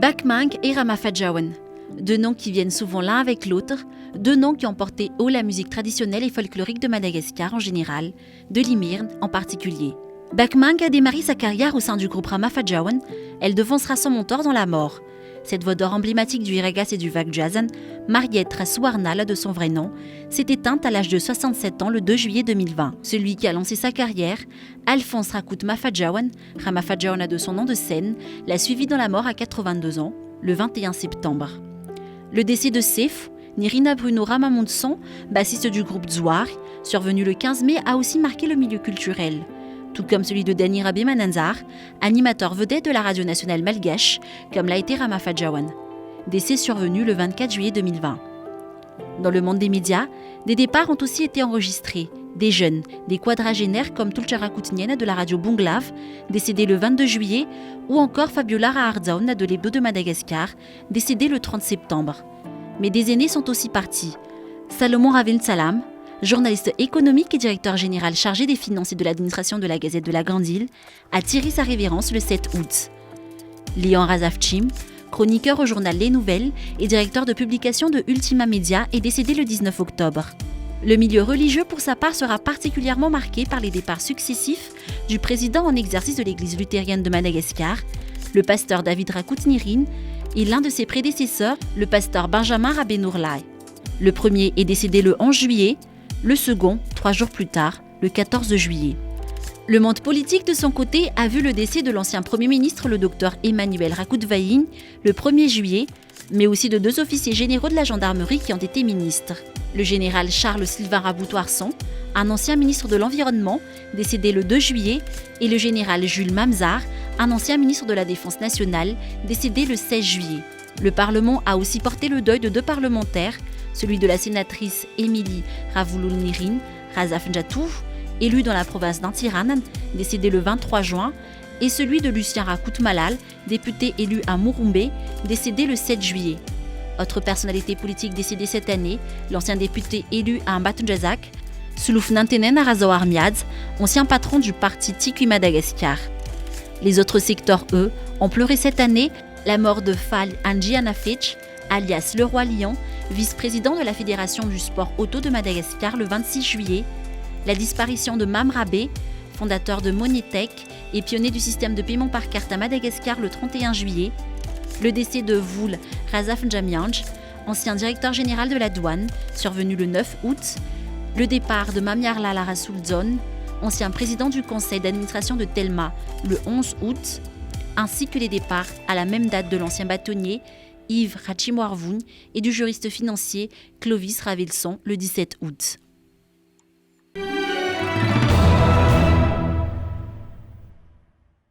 Bakmang et Ramafajawan, deux noms qui viennent souvent l'un avec l'autre, deux noms qui ont porté haut la musique traditionnelle et folklorique de Madagascar en général, de l'Imirn en particulier. Bakmang a démarré sa carrière au sein du groupe Ramafajawan, elle devancera son mentor dans la mort. Cette voix d'or emblématique du Iragas et du Vakjazan, Mariette Rasuarnal de son vrai nom, s'est éteinte à l'âge de 67 ans le 2 juillet 2020. Celui qui a lancé sa carrière, Alphonse Rakut Mafajawan, Ramafajawan de son nom de scène, l'a suivi dans la mort à 82 ans, le 21 septembre. Le décès de Sef, Nirina Bruno Ramamundson, bassiste du groupe Zouar, survenu le 15 mai, a aussi marqué le milieu culturel. Tout comme celui de Dani Rabé Mananzar, animateur vedette de la radio nationale malgache, comme l'a été Ramafajawan. Décès survenu le 24 juillet 2020. Dans le monde des médias, des départs ont aussi été enregistrés. Des jeunes, des quadragénaires comme Tulchara Koutnienne de la radio Bunglav, décédé le 22 juillet, ou encore Fabiola Raharzaun de l'Hebdo de Madagascar, décédé le 30 septembre. Mais des aînés sont aussi partis. Salomon Ravin Salam, journaliste économique et directeur général chargé des finances et de l'administration de la Gazette de la Grande Île, a tiré sa révérence le 7 août. Lian Razavchim, chroniqueur au journal Les Nouvelles et directeur de publication de Ultima Media, est décédé le 19 octobre. Le milieu religieux, pour sa part, sera particulièrement marqué par les départs successifs du président en exercice de l'église luthérienne de Madagascar, le pasteur David Rakoutnirin, et l'un de ses prédécesseurs, le pasteur Benjamin Rabenourlai. Le premier est décédé le 11 juillet, le second, 3 jours plus tard, le 14 juillet. Le monde politique, de son côté, a vu le décès de l'ancien Premier ministre, le docteur Emmanuel Rakoudvaïn, le 1er juillet, mais aussi de 2 officiers généraux de la gendarmerie qui ont été ministres. Le général Charles Sylvain Raboutoirson, un ancien ministre de l'Environnement, décédé le 2 juillet, et le général Jules Mamzar, un ancien ministre de la Défense nationale, décédé le 16 juillet. Le Parlement a aussi porté le deuil de 2 parlementaires, celui de la sénatrice Émilie Ravoulounirin Razafnjatou, élue dans la province d'Antiranan, décédé le 23 juin, et celui de Lucien Rakout-Malal, député élu à Murumbe, décédé le 7 juillet. Autre personnalité politique décédée cette année, l'ancien député élu à Mbatunjazak, Soulouf Nantenen Arazoar Miadz, ancien patron du parti Tikui Madagascar. Les autres secteurs, eux, ont pleuré cette année la mort de Fall Andjianafetch, alias Le Roi Lion, vice-président de la Fédération du sport auto de Madagascar le 26 juillet, la disparition de Mam Rabé, fondateur de Monetech et pionnier du système de paiement par carte à Madagascar le 31 juillet, le décès de Voul Razafnjamianj, ancien directeur général de la douane, survenu le 9 août, le départ de Mamiarla Larasoulzon, ancien président du conseil d'administration de Telma le 11 août, ainsi que les départs à la même date de l'ancien bâtonnier Yves Rachimoarvoun et du juriste financier Clovis Ravelson le 17 août.